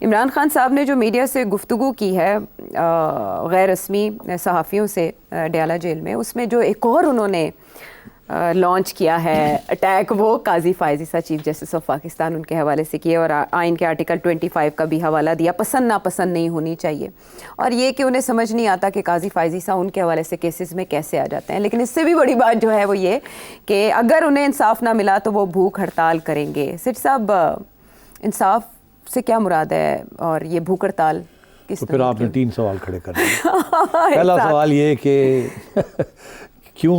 इमरान खान साहब ने जो मीडिया से गुफ्तगू की है गैर रस्मी सहाफ़ियों से डयाला जेल में, उसमें जो एक और उन्होंने लॉन्च किया है अटैक, वो काजी फायज़ ईसा चीफ जस्टिस ऑफ पाकिस्तान उनके हवाले से किए और आइन के आर्टिकल 25 का भी हवाला दिया, पसंद नापसंद नहीं होनी चाहिए, और ये कि उन्हें समझ नहीं आता कि काजी फायज़ ईसा उनके हवाले से केसेस में कैसे आ जाते हैं। लेकिन इससे भी बड़ी बात जो है वो ये कि अगर उन्हें इंसाफ ना मिला तो वो भूख हड़ताल करेंगे। सिट साहब, इंसाफ से क्या मुराद है और ये भूख हड़ताल किस? तो फिर आपने 3 सवाल खड़े कर दिए। पहला सवाल ये कि क्यों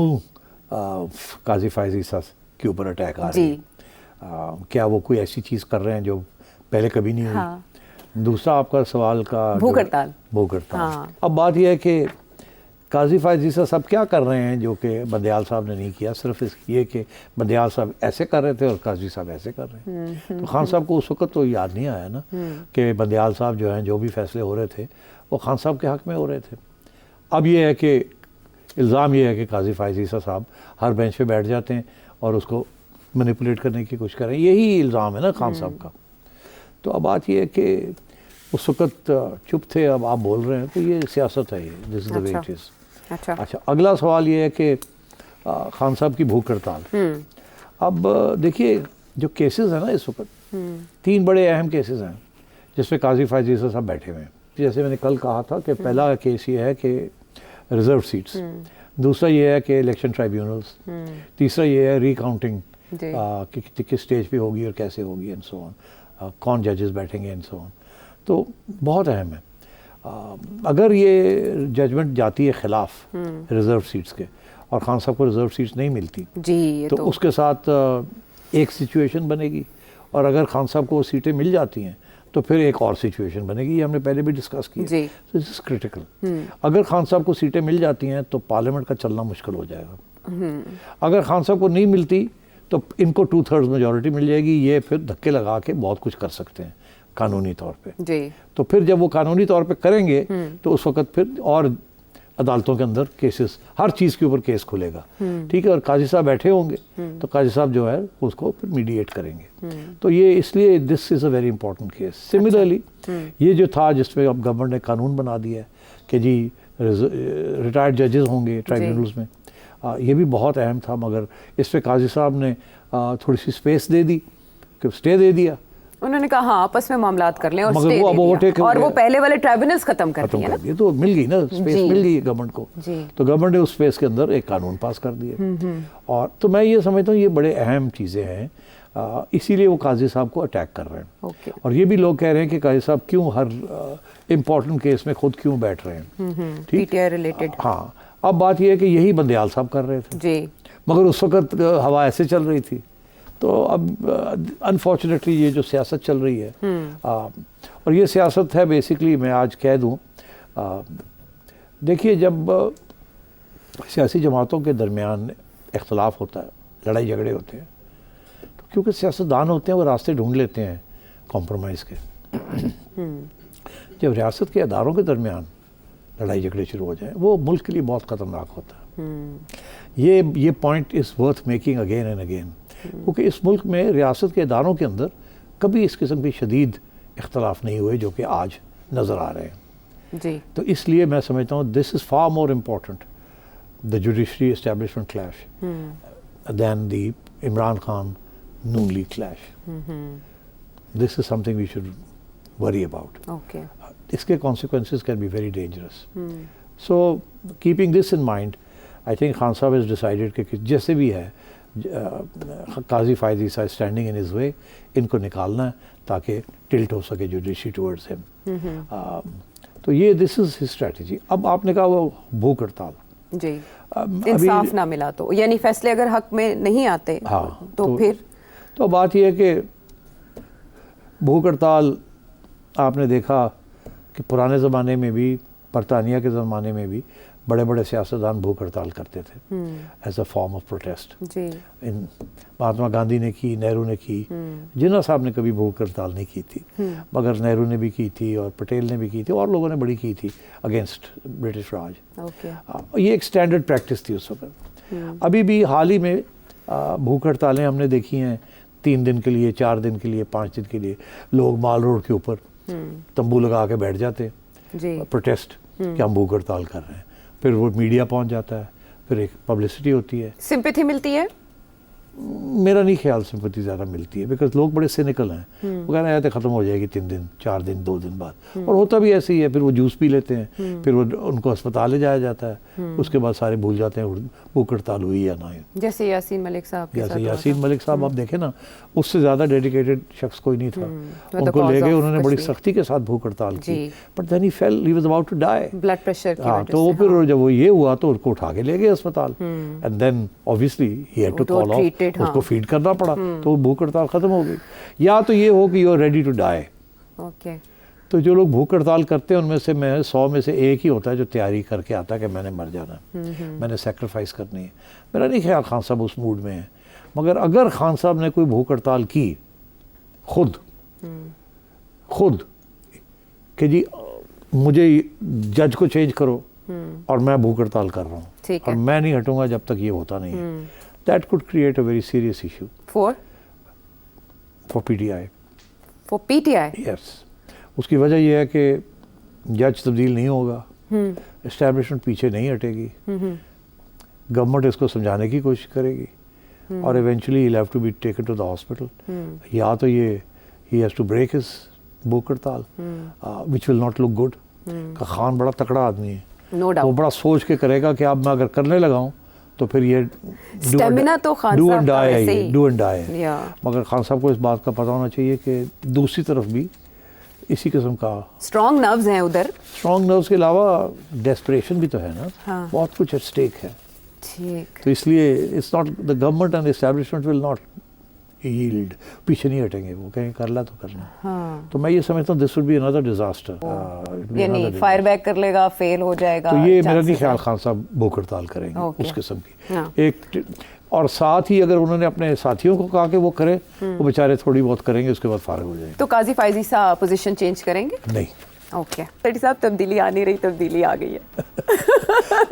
काजी फायज़ ईसा के ऊपर अटैक आ रही है, क्या वो कोई ऐसी चीज़ कर रहे हैं जो पहले कभी नहीं हुई? हाँ। दूसरा आपका सवाल का भूख हड़ताल। हाँ। अब बात यह है कि काजी फायज़ ईसा सब क्या कर रहे हैं जो कि बंदयाल साहब ने नहीं किया। सिर्फ ये कि बंदयाल साहब ऐसे कर रहे थे और काजी साहब ऐसे कर रहे हैं। तो खान साहब को उस वक्त तो याद नहीं आया ना कि बंदयाल साहब जो हैं जो भी फैसले हो रहे थे वो खान साहब के हक़ में हो रहे थे। अब ये है कि इल्ज़ाम ये है कि काजी फायज़ ईसा साहब हर बेंच पे बैठ जाते हैं और उसको मैनिपुलेट करने की कोशिश करें, यही इल्ज़ाम है ना खान साहब का। तो अब बात ये है कि उस वक्त चुप थे, अब आप बोल रहे हैं, तो ये सियासत है, ये this is the way it is. अच्छा, अगला सवाल ये है कि खान साहब की भूख हड़ताल। अब देखिए जो केसेस हैं ना इस वक्त 3 बड़े अहम केसेस हैं जिसमें काजी फायज़ ईसा साहब बैठे हुए हैं। जैसे मैंने कल कहा था कि पहला केस ये है कि रिजर्व सीट्स, दूसरा ये है कि इलेक्शन ट्राइब्यूनल्स, तीसरा ये है रिकाउंटिंग कि किस स्टेज पे होगी और कैसे होगी एंड सो ऑन, कौन जजेस बैठेंगे एंड सो ऑन। तो बहुत अहम है। अगर ये जजमेंट जाती है ख़िलाफ़ रिज़र्व सीट्स के और खान साहब को रिज़र्व सीट्स नहीं मिलती जी, तो उसके साथ एक सिचुएशन बनेगी, और अगर खान साहब को वो सीटें मिल जाती हैं तो फिर एक और सिचुएशन बनेगी। ये हमने पहले भी डिस्कस किया। तो दिस इज़ क्रिटिकल। अगर खान साहब को सीटें मिल जाती हैं तो पार्लियामेंट का चलना मुश्किल हो जाएगा। अगर खान साहब को नहीं मिलती तो इनको 2/3 मेजॉरिटी मिल जाएगी, ये फिर धक्के लगा के बहुत कुछ कर सकते हैं कानूनी तौर पे जी। तो फिर जब वो कानूनी तौर पे करेंगे तो उस वक्त फिर और अदालतों के अंदर केसेस, हर चीज़ के ऊपर केस खुलेगा, ठीक है, और काजी साहब बैठे होंगे तो काजी साहब जो है उसको फिर मीडिएट करेंगे। तो ये इसलिए this is a very important case. Similarly ये जो था जिसमें अब गवर्नमेंट ने कानून बना दिया है कि जी रिटायर्ड जजेस होंगे ट्राइब्यूनल्स में, ये भी बहुत अहम था, मगर इस पर काजी साहब ने थोड़ी सी स्पेस दे दी कि स्टे दे दिया। उन्होंने कहा हाँ आपस में मामलात कर लें और मगर स्टे वो दे दिया, और वो पहले वाले ट्राइब्यूनल्स खत्म कर दिए ना। तो मिल गई ना स्पेस, मिल गई गवर्नमेंट को, तो गवर्नमेंट ने उस स्पेस के अंदर एक कानून पास कर दिया। और तो मैं ये समझता हूँ ये बड़े अहम चीज़ें हैं, इसीलिए वो काजी साहब को अटैक कर रहे हैं। और ये भी लोग कह रहे हैं कि काजी साहब क्यों हर इम्पोर्टेंट केस में खुद क्यों बैठ रहे हैं, ठीक, PTI रिलेटेड। हाँ, अब बात यह है कि यही बंदयाल साहब कर रहे थे जी, मगर उस वक्त हवा ऐसे चल रही थी। तो अब अनफॉर्चुनेटली ये जो सियासत चल रही है, और ये सियासत है बेसिकली, मैं आज कह दूं, देखिए जब सियासी जमातों के दरमियान इख्तलाफ होता है, लड़ाई झगड़े होते हैं, तो क्योंकि सियासतदान होते हैं वो रास्ते ढूंढ लेते हैं कॉम्प्रोमाइज़ के। जब रियासत के अदारों के दरमियान लड़ाई झगड़े शुरू हो जाए वो मुल्क के लिए बहुत ख़तरनाक होता है। ये point is worth making again and again, क्योंकि इस मुल्क में रियासत के इदारों के अंदर कभी इस किस्म की शदीद इख्तलाफ नहीं हुए जो कि आज नज़र आ रहे हैं जी। तो इसलिए मैं समझता हूँ this is far more important the judiciary establishment clash than the Imran Khan Noon league clash. This is something we should worry about. इसके consequences can be very dangerous. So keeping this in mind, I think Khan साहब has decided कि जैसे भी है Qazi Faez Isa standing in his way, इनको निकालना है ताकि टिल्ट हो सके जुडिशरी टुवर्ड्स हिम। तो ये दिस इज हिज स्ट्रेटजी। अब आपने कहा वो भूख हड़ताल जी, इंसाफ ना मिला तो, यानी फैसले अगर हक में नहीं आते तो फिर तो बात ये है कि भूख हड़ताल आपने देखा कि पुराने ज़माने में भी, बरतानिया के ज़माने में भी बड़े बड़े सियासतदान भूख हड़ताल करते थे as a form of protest. इन महात्मा गांधी ने की, नेहरू ने की, जिन्ना साहब ने कभी भूख हड़ताल नहीं की थी, मगर नेहरू ने भी की थी और पटेल ने भी की थी और लोगों ने बड़ी की थी अगेंस्ट ब्रिटिश राज। ये एक स्टैंडर्ड प्रैक्टिस थी उस वक्त। अभी भी हाल ही में भूख हड़तालें हमने देखी हैं, 3 दिन के लिए, 4 दिन के लिए, 5 दिन के लिए लोग माल रोड के ऊपर तंबू लगा के बैठ जाते हैं जी प्रोटेस्ट कि हम भूख हड़ताल कर रहे हैं, फिर वो मीडिया पहुंच जाता है, फिर एक पब्लिसिटी होती है। सिंपैथी मिलती है? मेरा नहीं ख्याल सिंपैथी ज़्यादा मिलती है, बिकॉज लोग बड़े सिनिकल हैं। वो कह रहे हैं ख़त्म हो जाएगी 3 दिन 4 दिन 2 दिन बाद, और होता भी ऐसे ही है। फिर वो जूस पी लेते हैं, फिर वो उनको अस्पताल ले जाया जाता है, उसके बाद सारे भूल जाते हैं भूख हड़ताल हुई या ना हुई। जैसे यासीन मलिक साहब के साथ जैसे हुआ यासीन था। मलिक साहब आप देखें ना, उससे ज़्यादा डेडिकेटेड शख्स कोई नहीं था। तो उनको cause ले गए, of उन्होंने बड़ी कश्मीर। सख्ती के साथ भूख हड़ताल की, जी। But then he fell, he was about to die. Blood pressure की हाँ, वजह तो वो से, फिर जब वो ये हुआ तो उसको उठा के ले गए अस्पताल, and then obviously he had to तो कॉल ऑफ, treated, उसको हाँ। फीड करना पड़ा, तो वो भूख हड़ताल खत्म हो गई। या तो ये हो कि you are ready to die. Okay. तो जो लोग भूख हड़ताल करते हैं उनमें से 100 में से एक ही होता है जो तैयारी करके आता है कि मैंने मर जाना है, मैंने सेक्रीफाइस करनी है। मेरा नहीं ख्याल खान साहब उस मूड में है, मगर अगर खान साहब ने कोई भूख हड़ताल की खुद कि जी मुझे जज को चेंज करो और मैं भूख हड़ताल कर रहा हूँ ठीक और है। मैं नहीं हटूंगा जब तक ये होता नहीं है, that could create a very serious issue for PTI. For PTI. Yes, उसकी वजह यह है कि जज तब्दील नहीं होगा, एस्टैब्लिशमेंट पीछे नहीं हटेगी, गवर्नमेंट इसको समझाने की कोशिश करेगी, और eventually he have to be taken to the hospital. या तो ये ही हैज टू ब्रेक हिज भूख हड़ताल, which will not look good. Khan बड़ा तकड़ा आदमी है, नो वो डाउट। बड़ा सोच के करेगा कि अब मैं अगर करने लगाऊं तो फिर ये Stamina तो खान साहब का वैसे ही। डू एंड डाई है। या मगर खान साहब को इस बात का पता होना चाहिए कि दूसरी तरफ भी इसी किस्म का स्ट्रॉन्ग नर्व्स हैं उधर। स्ट्रॉन्ग नर्व्स के अलावा डेस्परेशन भी तो है ना, हाँ। बहुत कुछ एट स्टेक है। ठीक। तो इसलिए it's not the government and establishment will not yield, पीछे नहीं हटेंगे, वो कहेंगे करना तो करना। हाँ। तो मैं ये समझता हूँ this would be another disaster. यानी फायर बैक कर लेगा, फेल हो जाएगा। तो ये मेरा नहीं chances ख्याल हैं। खान साहब भूख हड़ताल करेंगे Okay. उस किस्म की। हाँ। एक और साथ ही अगर उन्होंने अपने साथियों को कहा कि वो करें, वो बेचारे थोड़ी बहुत करेंगे, उसके बाद फारग हो जाएंगे। तो काजी फायजी साहब पोजीशन चेंज करेंगे? नहीं, ओके। सेठी साहब तब्दीली आ नहीं रही, तब्दीली आ गई है।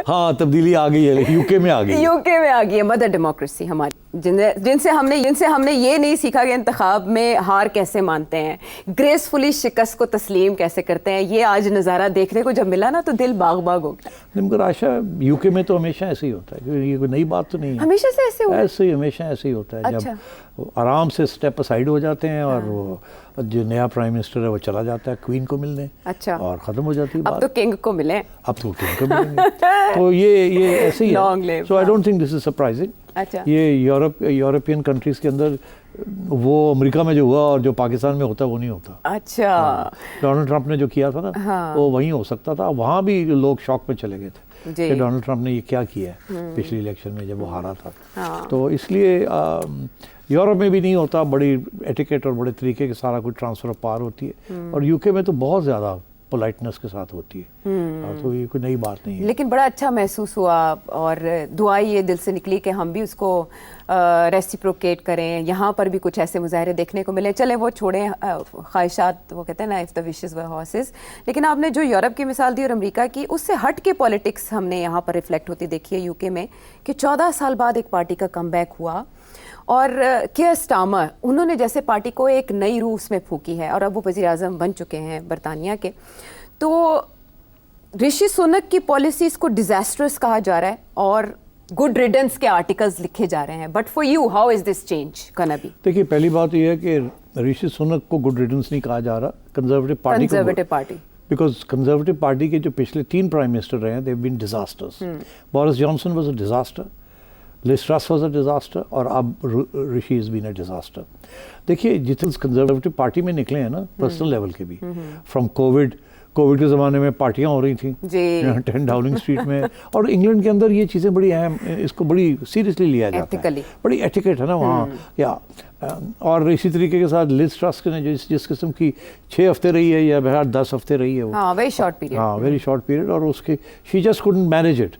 हाँ तब्दीली आ गई है, यूके में आ गई है। यूके में आ गई है मदर डेमोक्रेसी हमारी, जिनसे हमने ये नहीं सीखा कि इंतखाब में हार कैसे मानते हैं, ग्रेसफुली शिकस्त को तस्लीम कैसे करते हैं। ये आज नज़ारा देखने को जब मिला ना तो दिल बाग बाग हो गया। मगर आशा यूके में तो हमेशा ऐसे ही होता है, क्योंकि ये कोई नई बात तो नहीं है। हमेशा से ऐसे हुआ? ऐसे ही हमेशा ऐसे ही होता है। अच्छा। जब वो आराम से स्टेप असाइड हो जाते हैं और वो जो नया प्राइम मिनिस्टर है वो चला जाता है क्वीन को मिलने, अच्छा। और ख़त्म हो जाती है अब बात। तो किंग को मिले। अब तो क्वीन को मिलेंगे। तो ये ऐसे ही Long है। live, सो आई हाँ। Don't think this is surprising. अच्छा। ये यूरोपियन कंट्रीज़ के अंदर वो अमेरिका में जो हुआ और जो पाकिस्तान में होता है वो नहीं होता। अच्छा। डोनाल्ड ट्रंप ने जो किया था ना, हाँ। वो वहीं हो सकता था। वहाँ भी लोग शॉक में चले गए थे जी। कि डोनाल्ड ट्रंप ने ये क्या किया है पिछली इलेक्शन में जब वो हारा था। हाँ। तो इसलिए यूरोप में भी नहीं होता, बड़ी एटिकेट और बड़े तरीके के सारा कुछ ट्रांसफर ऑफ पावर होती है, और यूके में तो बहुत ज़्यादा पोलाइटनेस के साथ होती है। तो ये कोई नई बात नहीं है। लेकिन बड़ा अच्छा महसूस हुआ, और दुआ ये दिल से निकली कि हम भी उसको रेसिप्रोकेट करें, यहाँ पर भी कुछ ऐसे मुजाहरे देखने को मिले। चले वो छोड़ें ख्वाहिशात, वो कहते हैं ना if the wishes were horses. लेकिन आपने जो यूरोप की मिसाल दी और अमेरिका की, उससे हट के पॉलिटिक्स हमने यहाँ पर रिफ्लेक्ट होती देखी है यूके में, कि 14 साल बाद एक पार्टी का कमबैक हुआ, और केयर स्टार्मर उन्होंने जैसे पार्टी को एक नई रूह उसमें फूकी है, और अब वो वज़ीर आज़म बन चुके हैं बरतानिया के। तो ऋषि सुनक की पॉलिसीज को डिजास्टर्स कहा जा रहा है और गुड रिडेंस के आर्टिकल्स लिखे जा रहे हैं, but for you how is this change gonna be? देखिए, पहली बात यह है कि ऋषि सुनक को गुड रिडेंस नहीं कहा जा रहा, Conservative Party Conservative Party, because Conservative Party के जो पिछले 3 प्राइम मिनिस्टर रहे हैं they have been disasters. Boris Johnson was a disaster, Liz Truss was a disaster, और अब Rishi is been a disaster. देखिए, जितने कंजर्वेटिव पार्टी में निकले हैं ना, पर्सनल लेवल के भी, फ्रॉम कोविड के ज़माने में पार्टियां हो रही थी 10 डाउनिंग स्ट्रीट में, और इंग्लैंड के अंदर ये चीज़ें बड़ी अहम, इसको बड़ी सीरियसली लिया जाता है, बड़ी एटिकेट है ना वहाँ। या और इसी तरीके के साथ लिज ट्रस ने जिस किस्म की 6 हफ्ते रही है या बहरहाल 10 हफ्ते रही है वो, वेरी शॉर्ट पीरियड, हाँ वेरी शॉर्ट पीरियड, और उसके she just couldn't manage it.